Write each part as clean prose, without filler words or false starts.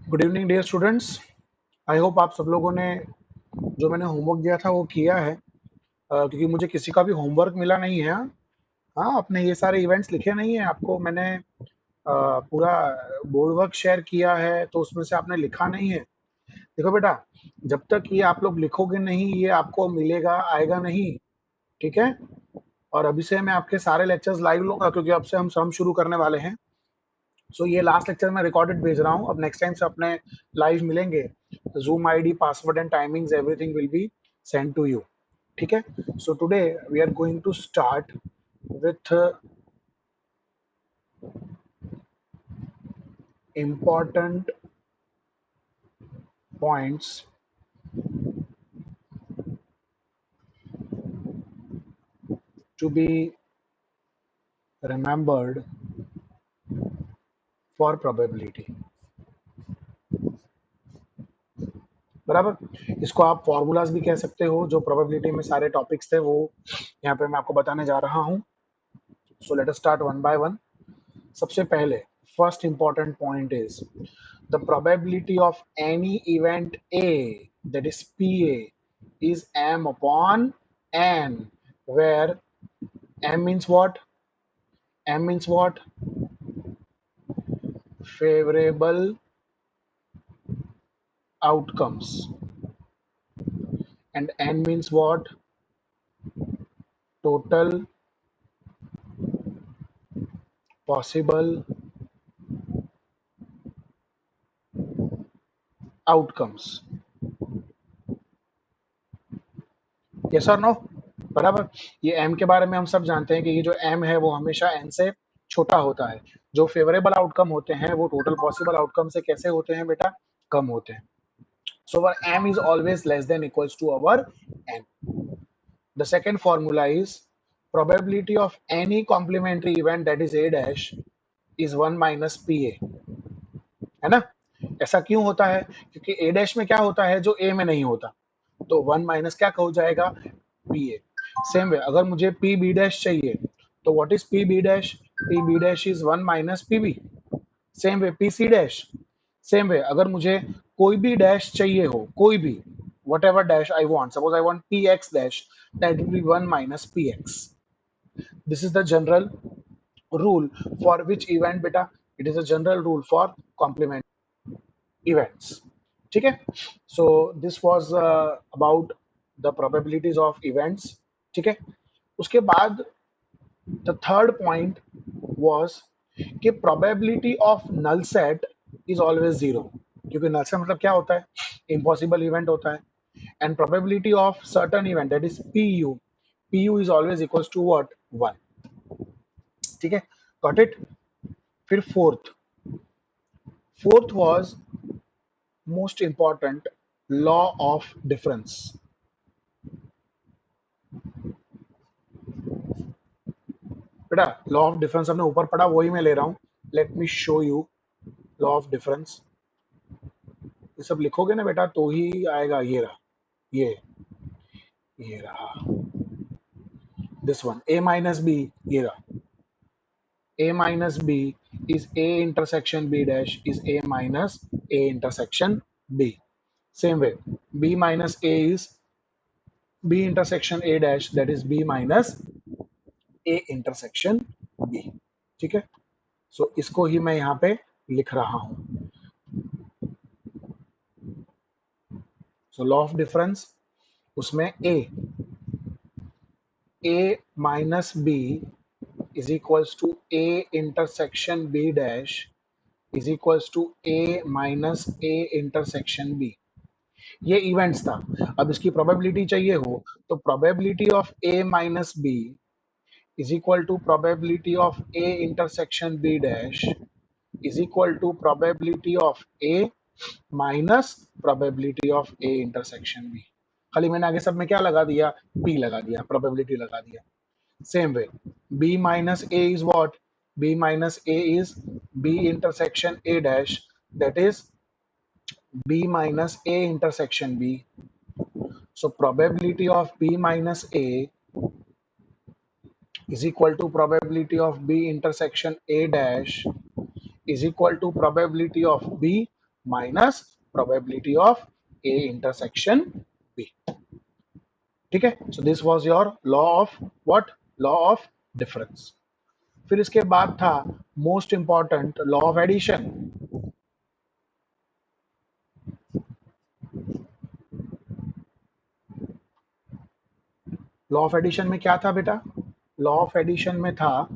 Good evening dear students. I hope आप सब लोगों ने जो मैंने होमवर्क दिया था वो किया है। क्योंकि मुझे किसी का भी होमवर्क मिला नहीं है। हाँ, आपने ये सारे इवेंट्स लिखे नहीं है। आपको मैंने पूरा बोर्ड वर्क शेयर किया है तो उसमें से आपने लिखा नहीं है। देखो बेटा, जब तक ये आप लोग लिखोगे नहीं ये आपको मिलेगा आएगा नहीं। ठीक है। और अभी से मैं आपके सारे लेक्चर्स लाइव लूंगा क्योंकि अब से हम सम शुरू करने वाले हैं। सो ये लास्ट लेक्चर मैं रिकॉर्डेड भेज रहा हूँ। अब नेक्स्ट टाइम से अपने लाइव मिलेंगे। Zoom ID, password and timings everything will be send to you. ठीक है। So today we are going to start with important points to be remembered for probability। बराबर। इसको आप फॉर्मूलाज भी कह सकते हो। जो प्रोबेबिलिटी में सारे टॉपिक्स थे वो यहाँ पे मैं आपको बताने जा रहा हूँ। सो let us start one by one. सबसे पहले first important point is the probability of any event A, that is PA, is M upon N, where M means what? M means what? Favorable outcomes. And N means what? Total possible outcomes. Yes or no? बराबर। ये M के बारे में हम सब जानते हैं कि ये जो एम है वो हमेशा एन से छोटा होता है। जो फेवरेबल आउटकम होते हैं वो टोटल पॉसिबल आउटकम से कैसे होते हैं बेटा? कम होते हैं। So our m is always less than equals to our n. The second formula is probability of any complementary event that is a dash is 1 minus pa, है ना? ऐसा क्यों होता है? क्योंकि a डैश में क्या होता है जो a में नहीं होता। तो 1 माइनस क्या हो जाएगा? pa। सेम वे अगर मुझे पी बी डैश चाहिए तो what is P B dash? P B dash is 1 minus P B. Same way P C dash. Same way अगर मुझे कोई भी डैश चाहिए हो, कोई भी whatever dash I want, suppose I want px dash, that will be 1 minus px. This is the general rule for which event beta? It is a general rule for complement events. ठीक है। so this was about the probabilities of events। ठीक है। उसके बाद the third point was कि probability of null set is always zero। क्योंकि null set मतलब क्या होता है? इम्पॉसिबल इवेंट होता है। and probability of certain event, that is pu is always equals to what? 1। ठीक है। got it। फिर fourth was most important, law of difference। बेटा लॉ ऑफ डिफरेंस हमने ऊपर पढ़ा, वही मैं ले रहा हूं। Let me show you law of difference. ये सब लिखोगे ना बेटा तो ही आएगा। ये रहा, ये रहा, this one a minus B. ये रहा, a minus b is a intersection b dash is a minus a intersection b। Same way, b minus a is b intersection a dash, that is b minus a intersection b। ठीक है। सो इसको ही मैं यहाँ पे लिख रहा हूँ। So law of difference, उसमें a minus b is equals to a intersection b dash is equals to a minus a intersection b। ये इवेंट्स था। अब इसकी प्रोबेबिलिटी चाहिए हो तो probability of A minus B is equal to probability of A intersection B dash is equal to probability of A minus probability of A intersection B. खाली मैंने आगे सब में क्या लगा दिया? पी लगा दिया, प्रोबेबिलिटी लगा दिया। Same way B minus A is what? B minus A is B intersection A dash, that is b minus a intersection b। So probability of b minus a is equal to probability of b intersection a dash is equal to probability of b minus probability of A intersection B. ठीक है, so this was your law of what, law of difference. फिर इसके बाद था most important law of addition. Law of addition में क्या था बेटा? लॉ ऑफ एडिशन में था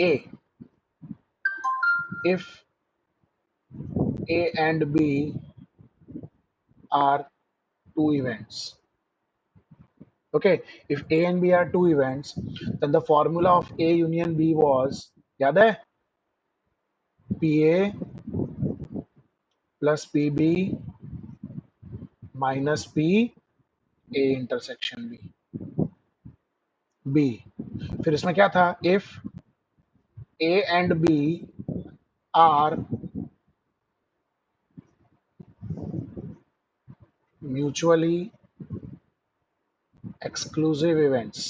A, if A and B are two events. Okay, if A and B are two events, then the formula of A union B was, याद है, PA plus PB minus P A intersection B। फिर इसमें क्या था? If A and B are mutually exclusive events,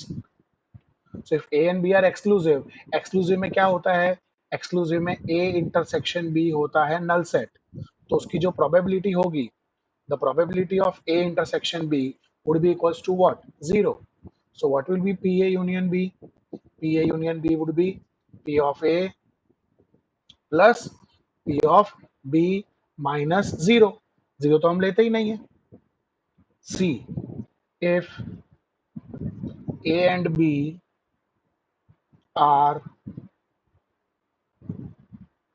so if A and B are exclusive, exclusive में क्या होता है? exclusive में A intersection B होता है null set, तो उसकी जो probability होगी, the probability of A intersection B would be equals to what? 0. So what will be PA union B? PA union B would be P of A plus P of B minus 0. 0 तो हम लेते ही नहीं है। C, if A and B are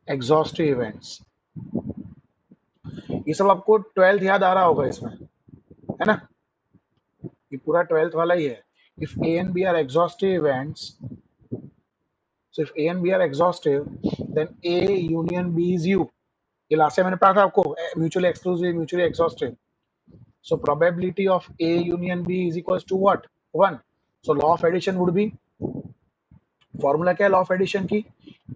exhaustive events, ये सब आपको 12th याद आ रहा होगा इसमें, है ना? ये पूरा 12th वाला ही है। If A and B are exhaustive events, so if A and B are exhaustive, then A union B is U. ये लास्ट से मैंने पढ़ा था आपको, mutually exclusive, mutually exhaustive. So probability of A union B is equals to what? 1. So law of addition would be, formula क्या है law of addition की?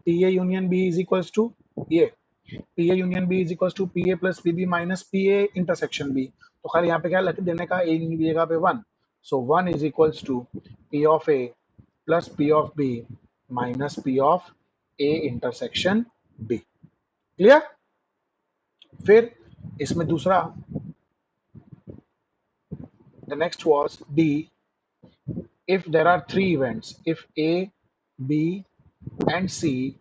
PA union B is equals to ये, PA union B is equals to PA plus PB minus PA intersection B. तो खाली यहाँ पे क्या लिख देने का, A की जगह पे 1. So 1 is equals to P of A plus P of B minus P of A intersection B. Clear? फिर इसमें दूसरा, the next was D, if there are three events, if A, B and C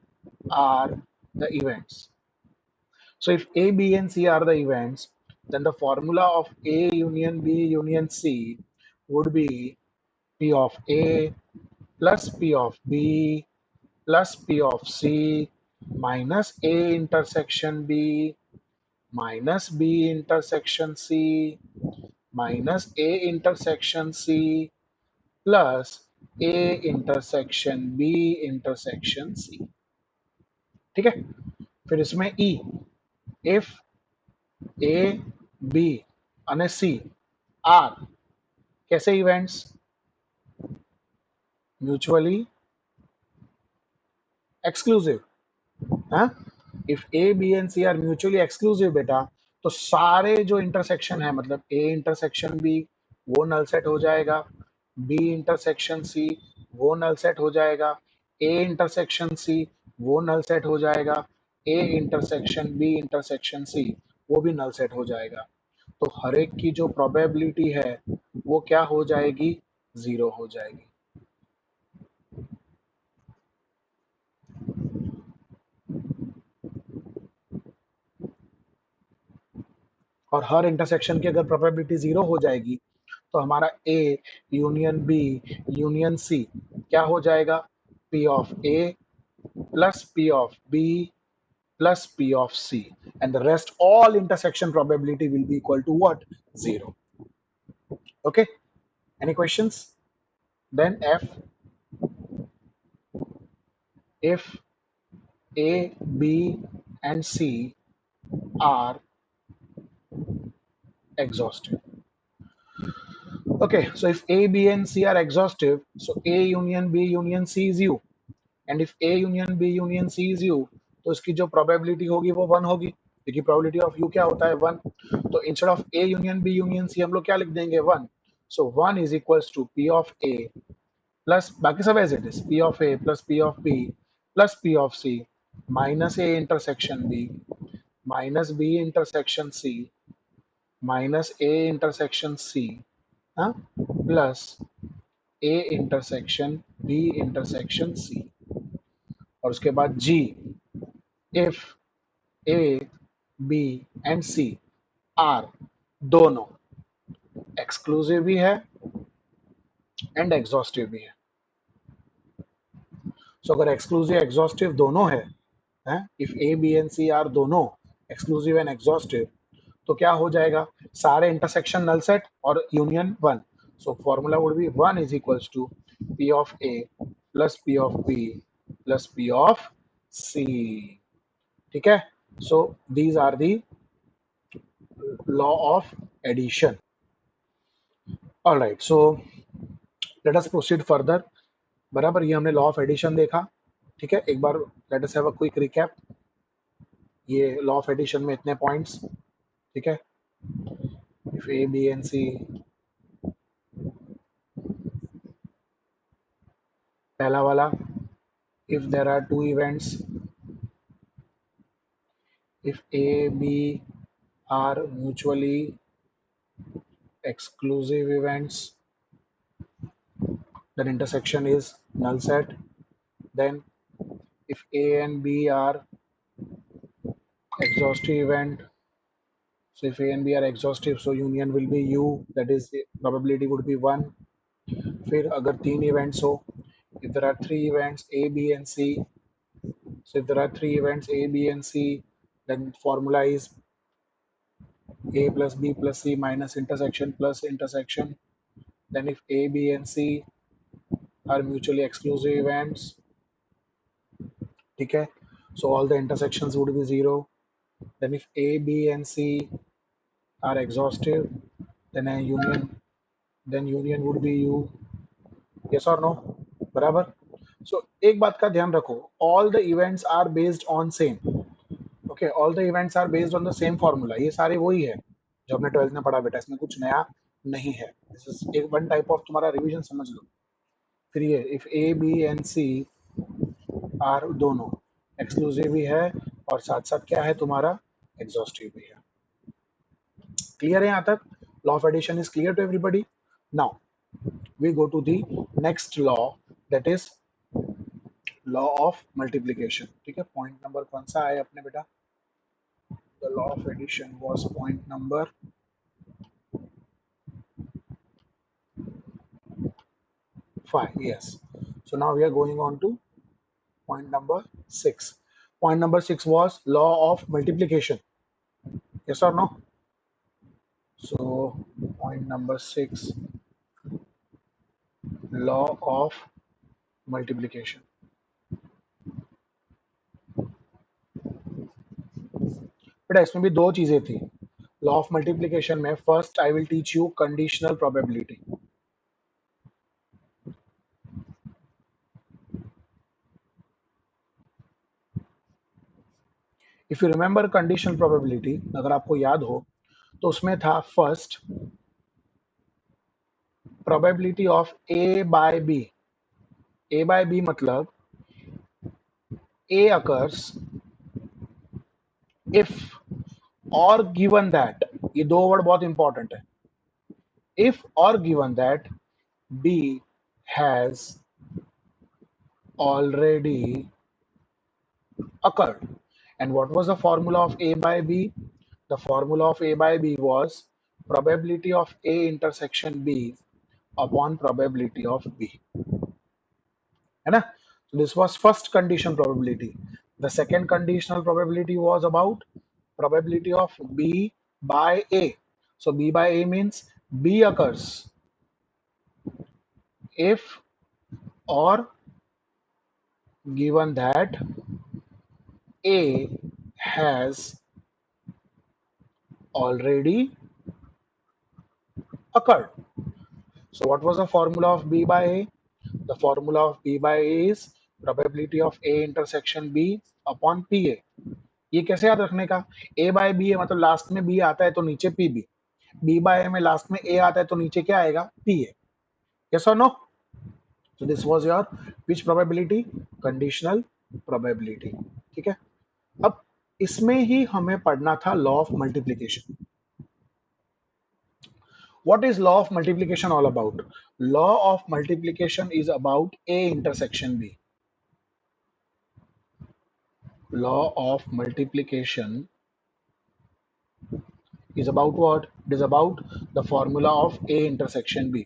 are the events. So if A, B and C are the events, then the formula of A union B union C would be P of A plus P of B plus P of C minus A intersection B minus B intersection C minus A intersection C plus A intersection B intersection C। ठीक है, फिर इसमें E, if A, B and C are कैसे events? Mutually exclusive. हाँ, if A B and C are mutually exclusive बेटा, तो सारे जो इंटरसेक्शन है, मतलब ए इंटरसेक्शन बी वो नल सेट हो जाएगा, बी इंटरसेक्शन सी वो नल सेट हो जाएगा, ए इंटरसेक्शन सी वो नल सेट हो जाएगा, A intersection B intersection C वो भी नल सेट हो जाएगा। तो हर एक की जो प्रोबेबिलिटी है वो क्या हो जाएगी? 0 हो जाएगी। और हर इंटरसेक्शन की अगर प्रोबेबिलिटी 0 हो जाएगी तो हमारा A union B union C क्या हो जाएगा? P of A plus P of B plus P of C, and the rest all intersection probability will be equal to what? 0. Okay, any questions? Then F, if A, B and C are exhaustive. Okay, so if A, B and C are exhaustive, so A union B union C is U, and if A union B union C is U, तो इसकी जो probability होगी वो 1 होगी, क्योंकि probability of U क्या होता है? 1। तो instead of A union B union C हम लोग क्या लिख देंगे? 1। So 1 is equals to P of A plus बाकी सब as it is, P of A plus P of B plus P of C minus A intersection B minus B intersection C minus A intersection C, हाँ, plus A intersection B intersection C, और उसके बाद जी, if A B and C are दोनों exclusive भी है and exhaustive भी है। सो अगर एक्सक्लूसिव एग्जॉस्टिव दोनों है, if A B and C are दोनों एक्सक्लूसिव एंड एग्जॉस्टिव, तो क्या हो जाएगा, सारे इंटरसेक्शन नल सेट और union one. So formula would be one is equals to P of A plus P of B plus P of C. ठीक है, so these are the law of addition. Alright, so let us proceed further. बराबर, ये हमने law of addition देखा। ठीक है, एक बार let us have a quick recap. ये लॉ ऑफ एडिशन में इतने पॉइंट्स। ठीक है, if A B and C, पहला वाला, if there are two events, if A, B are mutually exclusive events, then intersection is null set. Then if A and B are exhaustive event, so if A and B are exhaustive, so union will be U, that is probability would be 1. फिर अगर तीन events हो, if there are three events A, B and C, so if there are three events A, B and C, then formula is A plus B plus C minus intersection plus intersection. Then if A, B and C are mutually exclusive events, ठीक है, so all the intersections would be 0. Then if A, B and C are exhaustive, then a union, then union would be U. Yes or no? बराबर। so एक बात का ध्यान रखो, all the events are based on same, okay, all the events are based on the same formula। ये सारे वही है जो हमने 12th में पढ़ा बेटा, इसमें कुछ नया नहीं है। दिस इज एक वन टाइप ऑफ तुम्हारा रिवीजन समझ लो। फिर ये if A B and C are दोनों एक्सक्लूसिव भी है और साथ साथ क्या है तुम्हारा, एग्जॉस्टिव भी है। क्लियर है यहाँ तक? Law of addition is clear to everybody. Now we go to the next law, that is law of multiplication. ठीक है, पॉइंट नंबर कौन सा है अपने बेटा? The law of addition was point number 5, yes। So now we are going on to point number 6. Point number 6 was law of multiplication, yes or no? So point number 6, law of multiplication। बेटा इसमें भी दो चीजें थी law of multiplication में। First I will teach you conditional probability. If you remember conditional probability, अगर आपको याद हो तो उसमें था first probability of A by B. A by B मतलब ए अकर्स इफ और गिवन दैट, ये दो वर्ड बहुत इंपॉर्टेंट है, इफ और given that B has already occurred। And what was the formula of A by B? The formula of A by B was probability of A intersection B upon probability of B, है ना? So this was first condition probability। The second conditional probability was about probability of B by A। So B by A means B occurs if or given that A has already occurred। So what was the formula of B by A? The formula of B by A is probability of A intersection B upon PA। ये कैसे याद रखने का? A by B है मतलब last में B आता है तो नीचे PB, B by A में लास्ट में A आता है तो नीचे क्या आएगा? PA। Yes or no? So this was your which probability? Conditional probability। ठीक है, अब इसमें ही हमें पढ़ना था law of multiplication. What is law of multiplication all about? Law of multiplication is about A intersection B. Law of multiplication is about what? It is about the formula of A intersection B.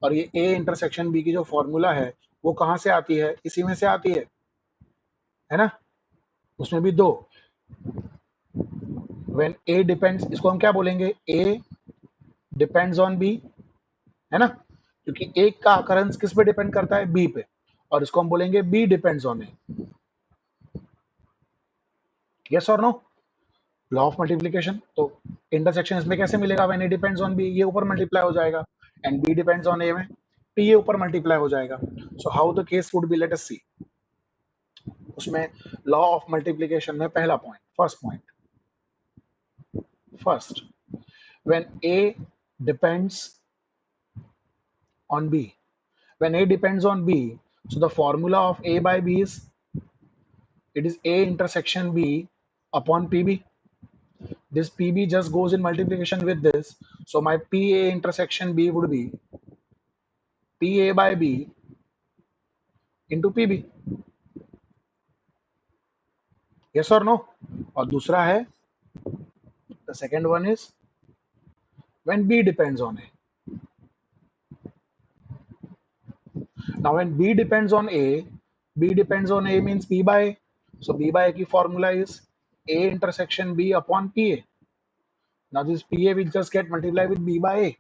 और ये A intersection B की जो formula है वो कहाँ से आती है? इसी में से आती है ना? उसमें भी दो. When A depends, इसको हम क्या बोलेंगे? A depends on B, है ना? क्योंकि एक का अकरेंस किस पे डिपेंड करता है? B पे. और इसको हम बोलेंगे B depends on A. Yes or no? Law of multiplication. तो इंटरसेक्शन इसमें कैसे मिलेगा? When A depends on B, ये ऊपर मल्टीप्लाई हो जाएगा, and B depends on A में पी, ये ऊपर मल्टीप्लाई हो जाएगा. So how the case would be, let us see. उसमें लॉ ऑफ मल्टीप्लिकेशन में पहला point, first when A depends on B, when A depends on B, so the formula of A by B is, it is A intersection B upon PB. This PB just goes in multiplication with this. So my PA intersection B would be PA by B into PB. Yes or no? और दूसरा है, the second one is when B depends on A. Now when B depends on A, B depends on A means P by A. So B by A की formula is A intersection B upon PA. Now this PA will just get multiplied with B by A.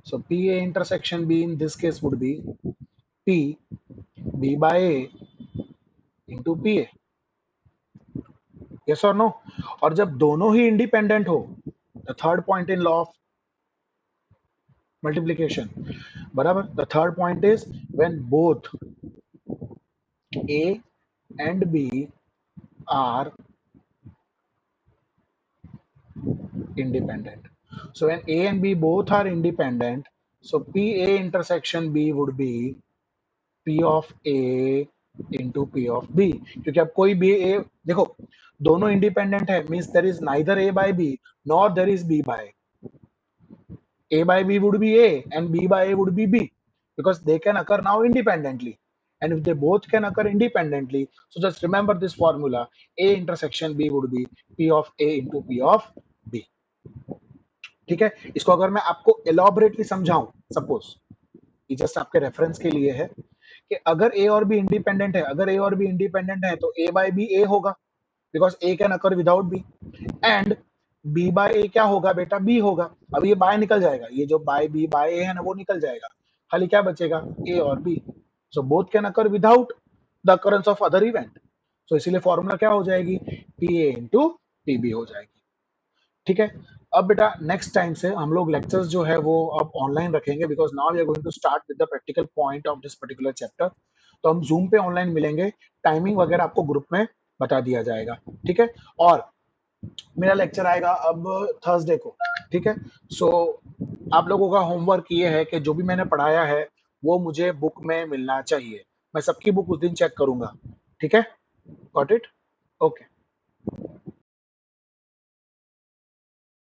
So PA intersection B in this case would be P B by A into PA. Yes or no? और जब दोनों ही independent हो, the third point in law of multiplication, बराबर, the third point is when both A and B are independent. So when A and B both are independent, so PA intersection B would be P of A into P of B. क्योंकि अब कोई भी A, देखो दोनों independent है, means there is neither A by B nor there is B by A. A by B would be A and B by A would be B, because they can occur now independently. And if they both can occur independently, so just remember this formula, A intersection B would be P of A into P of B. ठीक है. इसको अगर मैं आपको एलॉबरेटली समझाऊं, suppose ये just आपके reference के लिए है कि अगर A और B इंडिपेंडेंट है, अगर A और B इंडिपेंडेंट है तो A by B A होगा, because A can occur without B, and B by A क्या होगा बेटा? B होगा. अब ये बाय निकल जाएगा, ये जो बाय B by A है ना वो निकल जाएगा, खाली क्या बचेगा? A और B. So both can occur without the occurrence of other event. सो इसीलिए फॉर्मूला क्या हो जाएगी? PA into PB हो जाएगी. ठीक है. अब बेटा नेक्स्ट टाइम से हम लोग लेक्चर्स जो है वो अब ऑनलाइन रखेंगे, because now we are going to start with the practical point of this particular chapter. तो हम जूम पे ऑनलाइन मिलेंगे, टाइमिंग वगैरह आपको ग्रुप में बता दिया जाएगा. ठीक है. और मेरा लेक्चर आएगा अब थर्सडे को. ठीक है. सो आप लोगों का होमवर्क ये है कि जो भी मैंने पढ़ाया है वो मुझे बुक में मिलना चाहिए. मैं सबकी बुक उस दिन चेक करूंगा. ठीक है. Got it? ओके.